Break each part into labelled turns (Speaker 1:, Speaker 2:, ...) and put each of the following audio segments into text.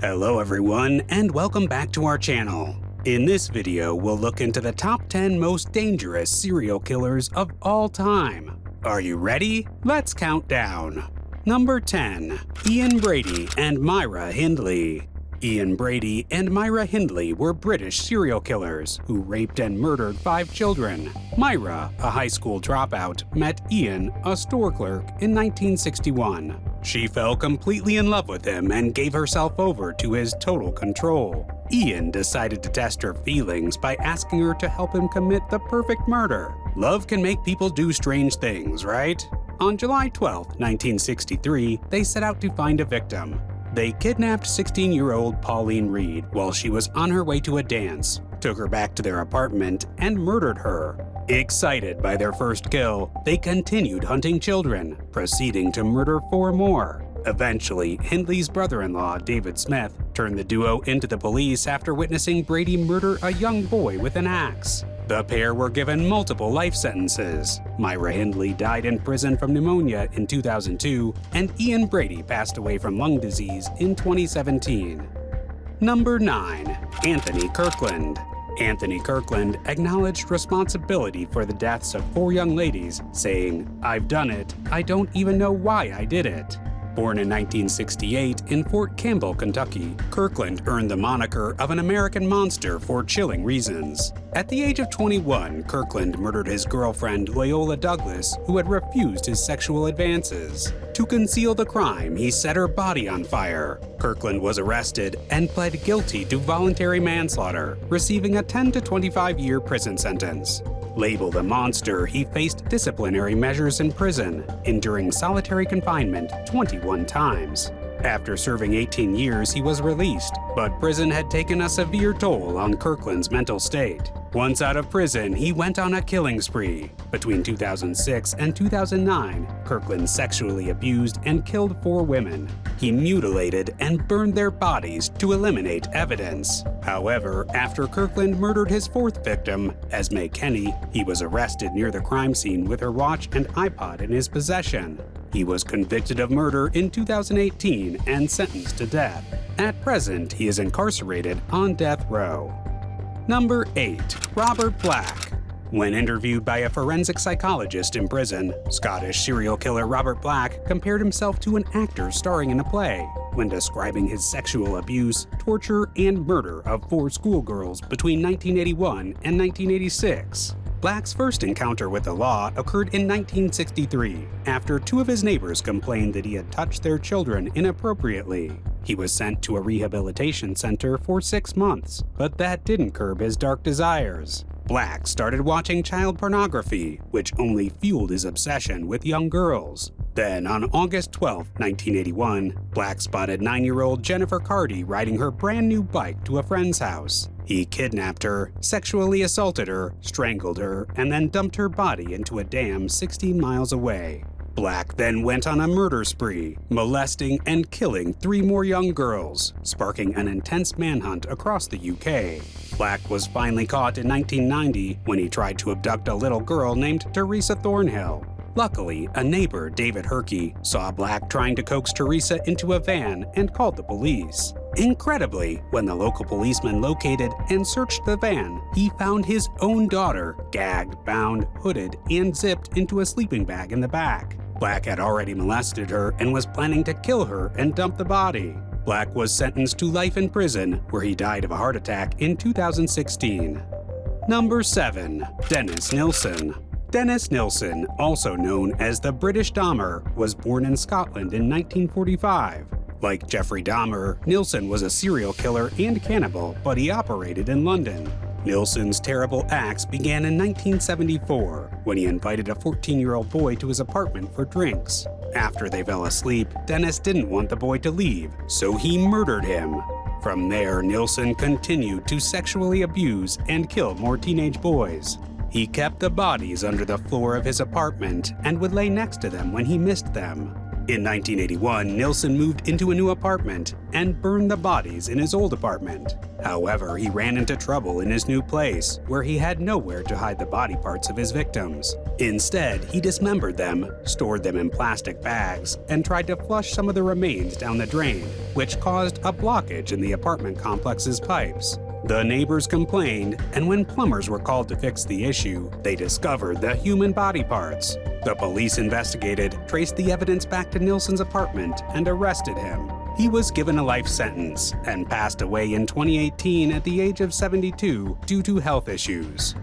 Speaker 1: Hello everyone, and welcome back to our channel. In this video, we'll look into the top 10 most dangerous serial killers of all time. Are you ready? Let's count down. Number 10. Ian Brady and Myra Hindley. Ian Brady and Myra Hindley were British serial killers who raped and murdered 5 children. Myra, a high school dropout, met Ian, a store clerk, in 1961. She fell completely in love with him and gave herself over to his total control. Ian decided to test her feelings by asking her to help him commit the perfect murder. Love can make people do strange things, right? On July 12, 1963, they set out to find a victim. They kidnapped 16-year-old Pauline Reed while she was on her way to a dance, took her back to their apartment, and murdered her. Excited by their first kill, they continued hunting children, proceeding to murder 4 more. Eventually, Hindley's brother-in-law, David Smith, turned the duo into the police after witnessing Brady murder a young boy with an axe. The pair were given multiple life sentences. Myra Hindley died in prison from pneumonia in 2002, and Ian Brady passed away from lung disease in 2017. Number 9. Anthony Kirkland. Anthony Kirkland acknowledged responsibility for the deaths of 4 young ladies, saying, "I've done it. I don't even know why I did it." Born in 1968 in Fort Campbell, Kentucky, Kirkland earned the moniker of an American monster for chilling reasons. At the age of 21, Kirkland murdered his girlfriend Loyola Douglas, who had refused his sexual advances. To conceal the crime, he set her body on fire. Kirkland was arrested and pled guilty to voluntary manslaughter, receiving a 10 to 25-year prison sentence. Labeled a monster, he faced disciplinary measures in prison, enduring solitary confinement 21 times. After serving 18 years, he was released, but prison had taken a severe toll on Kirkland's mental state. Once out of prison, he went on a killing spree. Between 2006 and 2009, Kirkland sexually abused and killed 4 women. He mutilated and burned their bodies to eliminate evidence. However, after Kirkland murdered his 4th victim, Esme Kenny, he was arrested near the crime scene with her watch and iPod in his possession. He was convicted of murder in 2018 and sentenced to death. At present, he is incarcerated on death row. Number 8. Robert Black. When interviewed by a forensic psychologist in prison, Scottish serial killer Robert Black compared himself to an actor starring in a play when describing his sexual abuse, torture, and murder of 4 schoolgirls between 1981 and 1986. Black's first encounter with the law occurred in 1963, after 2 of his neighbors complained that he had touched their children inappropriately. He was sent to a rehabilitation center for 6 months, but that didn't curb his dark desires. Black started watching child pornography, which only fueled his obsession with young girls. Then, on August 12, 1981, Black spotted 9-year-old Jennifer Cardy riding her brand new bike to a friend's house. He kidnapped her, sexually assaulted her, strangled her, and then dumped her body into a dam 16 miles away. Black then went on a murder spree, molesting and killing 3 more young girls, sparking an intense manhunt across the UK. Black was finally caught in 1990 when he tried to abduct a little girl named Teresa Thornhill. Luckily, a neighbor, David Herkey, saw Black trying to coax Teresa into a van and called the police. Incredibly, when the local policeman located and searched the van, he found his own daughter, gagged, bound, hooded, and zipped into a sleeping bag in the back. Black had already molested her and was planning to kill her and dump the body. Black was sentenced to life in prison, where he died of a heart attack in 2016. Number 7. Dennis Nilsen. Dennis Nilsen, also known as the British Dahmer, was born in Scotland in 1945. Like Jeffrey Dahmer, Nilsen was a serial killer and cannibal, but he operated in London. Nilsen's terrible acts began in 1974, when he invited a 14-year-old boy to his apartment for drinks. After they fell asleep, Dennis didn't want the boy to leave, so he murdered him. From there, Nilsen continued to sexually abuse and kill more teenage boys. He kept the bodies under the floor of his apartment and would lay next to them when he missed them. In 1981, Nilsen moved into a new apartment and burned the bodies in his old apartment. However, he ran into trouble in his new place, where he had nowhere to hide the body parts of his victims. Instead, he dismembered them, stored them in plastic bags, and tried to flush some of the remains down the drain, which caused a blockage in the apartment complex's pipes. The neighbors complained, and when plumbers were called to fix the issue, they discovered the human body parts. The police investigated, traced the evidence back to Nilsen's apartment, and arrested him. He was given a life sentence and passed away in 2018 at the age of 72 due to health issues.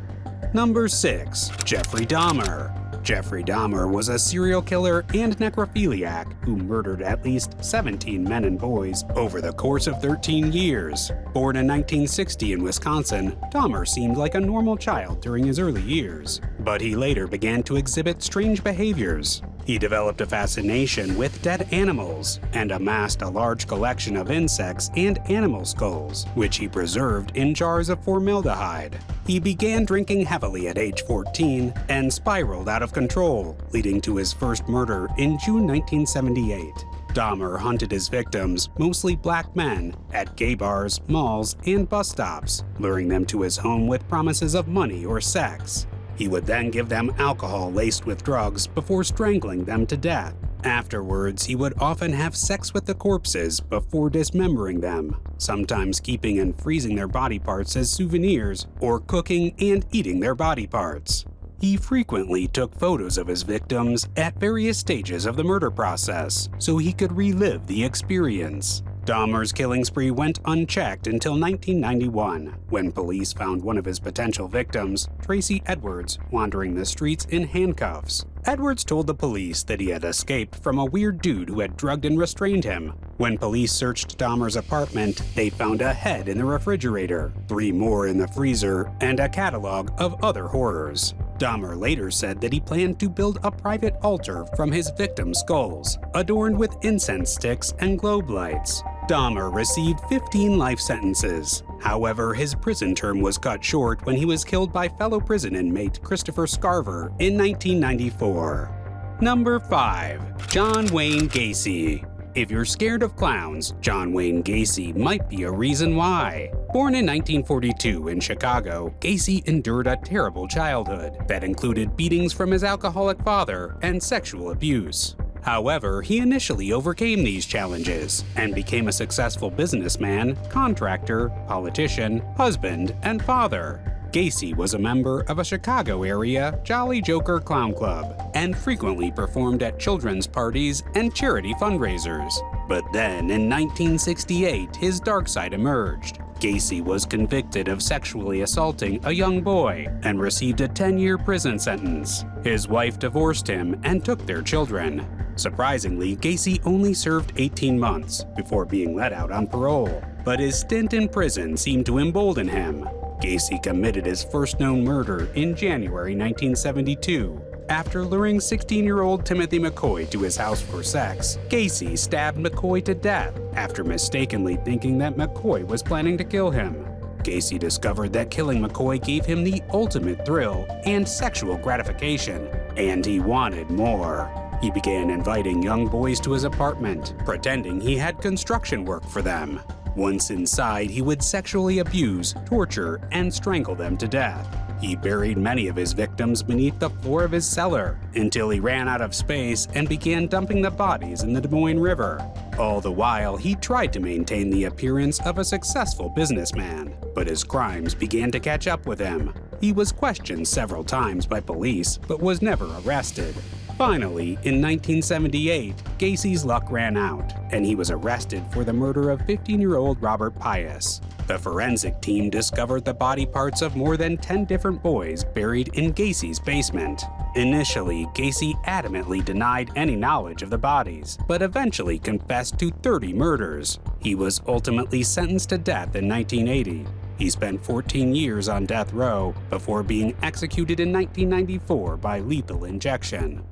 Speaker 1: Number 6. Jeffrey Dahmer. Jeffrey Dahmer was a serial killer and necrophiliac who murdered at least 17 men and boys over the course of 13 years. Born in 1960 in Wisconsin, Dahmer seemed like a normal child during his early years, but he later began to exhibit strange behaviors. He developed a fascination with dead animals and amassed a large collection of insects and animal skulls, which he preserved in jars of formaldehyde. He began drinking heavily at age 14 and spiraled out of control, leading to his first murder in June 1978. Dahmer hunted his victims, mostly black men, at gay bars, malls, and bus stops, luring them to his home with promises of money or sex. He would then give them alcohol laced with drugs before strangling them to death. Afterwards, he would often have sex with the corpses before dismembering them, sometimes keeping and freezing their body parts as souvenirs, or cooking and eating their body parts. He frequently took photos of his victims at various stages of the murder process so he could relive the experience. Dahmer's killing spree went unchecked until 1991, when police found one of his potential victims, Tracy Edwards, wandering the streets in handcuffs. Edwards told the police that he had escaped from a weird dude who had drugged and restrained him. When police searched Dahmer's apartment, they found a head in the refrigerator, 3 more in the freezer, and a catalog of other horrors. Dahmer later said that he planned to build a private altar from his victims' skulls, adorned with incense sticks and globe lights. Dahmer received 15 life sentences. However, his prison term was cut short when he was killed by fellow prison inmate Christopher Scarver in 1994. Number 5. John Wayne Gacy. If you're scared of clowns, John Wayne Gacy might be a reason why. Born in 1942 in Chicago, Gacy endured a terrible childhood that included beatings from his alcoholic father and sexual abuse. However, he initially overcame these challenges and became a successful businessman, contractor, politician, husband, and father. Gacy was a member of a Chicago-area Jolly Joker Clown Club and frequently performed at children's parties and charity fundraisers. But then, in 1968, his dark side emerged. Gacy was convicted of sexually assaulting a young boy and received a 10-year prison sentence. His wife divorced him and took their children. Surprisingly, Gacy only served 18 months before being let out on parole, but his stint in prison seemed to embolden him. Gacy committed his first known murder in January 1972. After luring 16-year-old Timothy McCoy to his house for sex, Gacy stabbed McCoy to death after mistakenly thinking that McCoy was planning to kill him. Gacy discovered that killing McCoy gave him the ultimate thrill and sexual gratification, and he wanted more. He began inviting young boys to his apartment, pretending he had construction work for them. Once inside, he would sexually abuse, torture, and strangle them to death. He buried many of his victims beneath the floor of his cellar until he ran out of space and began dumping the bodies in the Des Moines River. All the while, he tried to maintain the appearance of a successful businessman, but his crimes began to catch up with him. He was questioned several times by police, but was never arrested. Finally, in 1978, Gacy's luck ran out, and he was arrested for the murder of 15-year-old Robert Pius. The forensic team discovered the body parts of more than 10 different boys buried in Gacy's basement. Initially, Gacy adamantly denied any knowledge of the bodies, but eventually confessed to 30 murders. He was ultimately sentenced to death in 1980. He spent 14 years on death row before being executed in 1994 by lethal injection.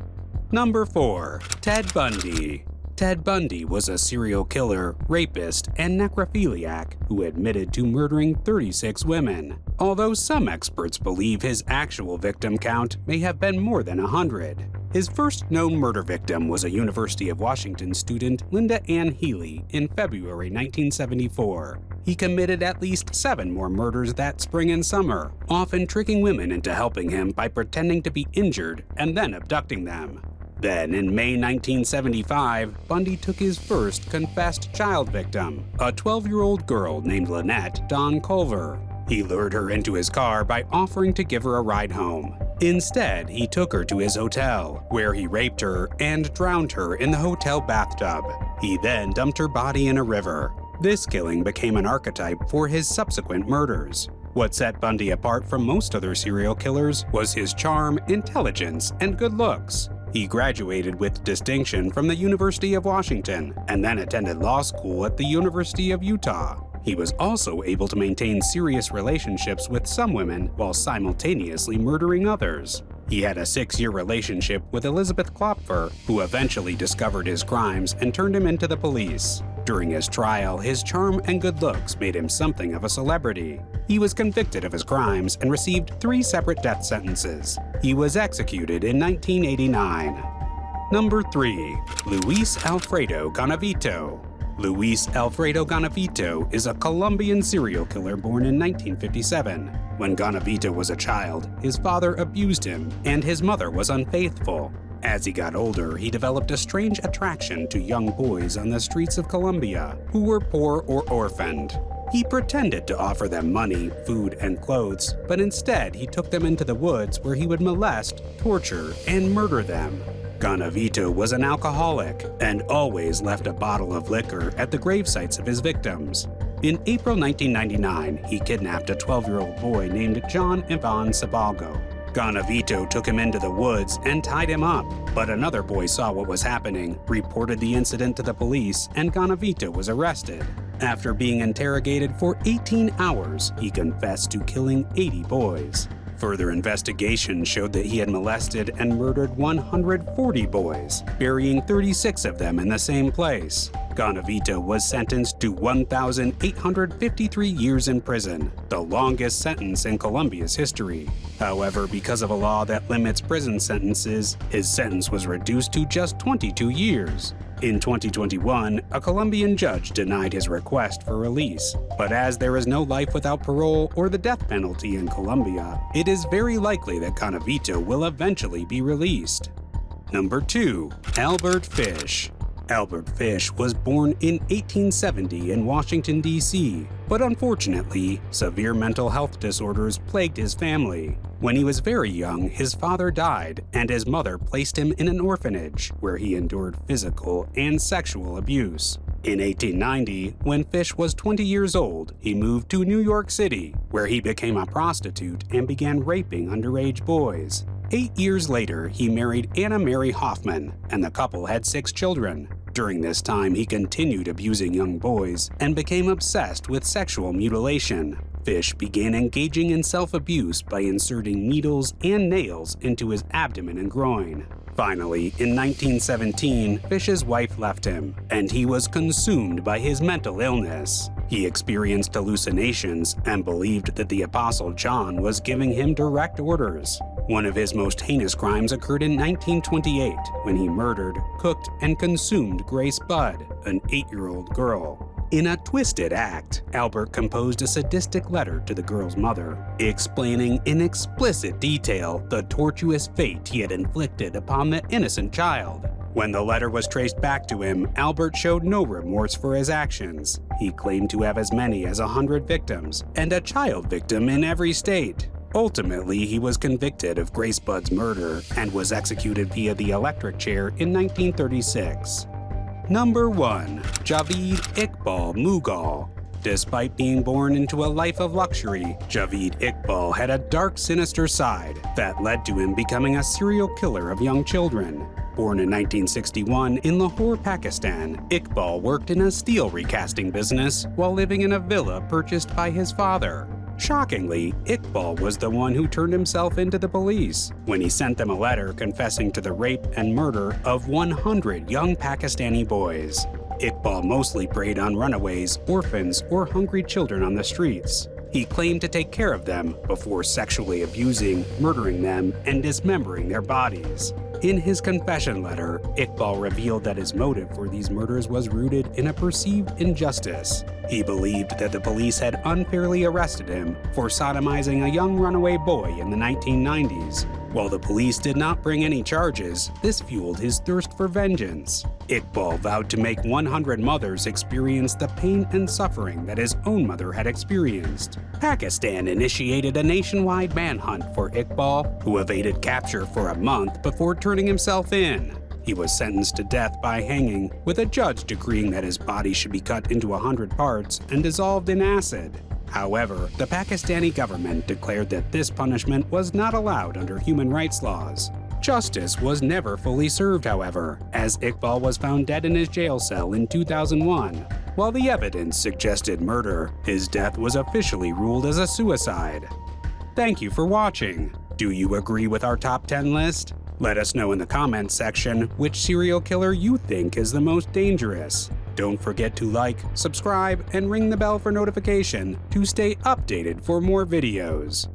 Speaker 1: Number 4. Ted Bundy. Ted Bundy was a serial killer, rapist, and necrophiliac who admitted to murdering 36 women, although some experts believe his actual victim count may have been more than 100. His first known murder victim was a University of Washington student, Linda Ann Healy, in February 1974. He committed at least 7 more murders that spring and summer, often tricking women into helping him by pretending to be injured and then abducting them. Then, in May 1975, Bundy took his first confessed child victim, a 12-year-old girl named Lynette Dawn Culver. He lured her into his car by offering to give her a ride home. Instead, he took her to his hotel, where he raped her and drowned her in the hotel bathtub. He then dumped her body in a river. This killing became an archetype for his subsequent murders. What set Bundy apart from most other serial killers was his charm, intelligence, and good looks. He graduated with distinction from the University of Washington and then attended law school at the University of Utah. He was also able to maintain serious relationships with some women while simultaneously murdering others. He had a 6-year relationship with Elizabeth Klopfer, who eventually discovered his crimes and turned him into the police. During his trial, his charm and good looks made him something of a celebrity. He was convicted of his crimes and received 3 separate death sentences. He was executed in 1989. Number 3. Luis Alfredo Garavito. Luis Alfredo Garavito is a Colombian serial killer born in 1957. When Garavito was a child, his father abused him and his mother was unfaithful. As he got older, he developed a strange attraction to young boys on the streets of Colombia who were poor or orphaned. He pretended to offer them money, food, and clothes, but instead he took them into the woods where he would molest, torture, and murder them. Garavito was an alcoholic and always left a bottle of liquor at the gravesites of his victims. In April 1999, he kidnapped a 12-year-old boy named John Ivan Sabalgo. Garavito took him into the woods and tied him up, but another boy saw what was happening, reported the incident to the police, and Garavito was arrested. After being interrogated for 18 hours, he confessed to killing 80 boys. Further investigation showed that he had molested and murdered 140 boys, burying 36 of them in the same place. Garavito was sentenced to 1,853 years in prison, the longest sentence in Colombia's history. However, because of a law that limits prison sentences, his sentence was reduced to just 22 years. In 2021, a Colombian judge denied his request for release, but as there is no life without parole or the death penalty in Colombia, it is very likely that Garavito will eventually be released. Number 2. Albert Fish. Albert Fish was born in 1870 in Washington, D.C., but unfortunately, severe mental health disorders plagued his family. When he was very young, his father died, and his mother placed him in an orphanage, where he endured physical and sexual abuse. In 1890, when Fish was 20 years old, he moved to New York City, where he became a prostitute and began raping underage boys. 8 years later, he married Anna Mary Hoffman, and the couple had 6 children. During this time, he continued abusing young boys and became obsessed with sexual mutilation. Fish began engaging in self-abuse by inserting needles and nails into his abdomen and groin. Finally, in 1917, Fish's wife left him, and he was consumed by his mental illness. He experienced hallucinations and believed that the Apostle John was giving him direct orders. One of his most heinous crimes occurred in 1928 when he murdered, cooked, and consumed Grace Budd, an 8-year-old girl. In a twisted act, Albert composed a sadistic letter to the girl's mother, explaining in explicit detail the tortuous fate he had inflicted upon the innocent child. When the letter was traced back to him, Albert showed no remorse for his actions. He claimed to have as many as 100 victims, and a child victim in every state. Ultimately, he was convicted of Grace Budd's murder and was executed via the electric chair in 1936. Number 1. Javid Iqbal Mughal. Despite being born into a life of luxury, Javid Iqbal had a dark, sinister side that led to him becoming a serial killer of young children. Born in 1961 in Lahore, Pakistan, Iqbal worked in a steel recasting business while living in a villa purchased by his father. Shockingly, Iqbal was the one who turned himself into the police when he sent them a letter confessing to the rape and murder of 100 young Pakistani boys. Iqbal mostly preyed on runaways, orphans, or hungry children on the streets. He claimed to take care of them before sexually abusing, murdering them, and dismembering their bodies. In his confession letter, Iqbal revealed that his motive for these murders was rooted in a perceived injustice. He believed that the police had unfairly arrested him for sodomizing a young runaway boy in the 1990s. While the police did not bring any charges, this fueled his thirst for vengeance. Iqbal vowed to make 100 mothers experience the pain and suffering that his own mother had experienced. Pakistan initiated a nationwide manhunt for Iqbal, who evaded capture for a month before turning himself in. He was sentenced to death by hanging, with a judge decreeing that his body should be cut into 100 parts and dissolved in acid. However, the Pakistani government declared that this punishment was not allowed under human rights laws. Justice was never fully served, however, as Iqbal was found dead in his jail cell in 2001. While the evidence suggested murder, his death was officially ruled as a suicide. Thank you for watching. Do you agree with our top 10 list? Let us know in the comments section which serial killer you think is the most dangerous. Don't forget to like, subscribe, and ring the bell for notification to stay updated for more videos.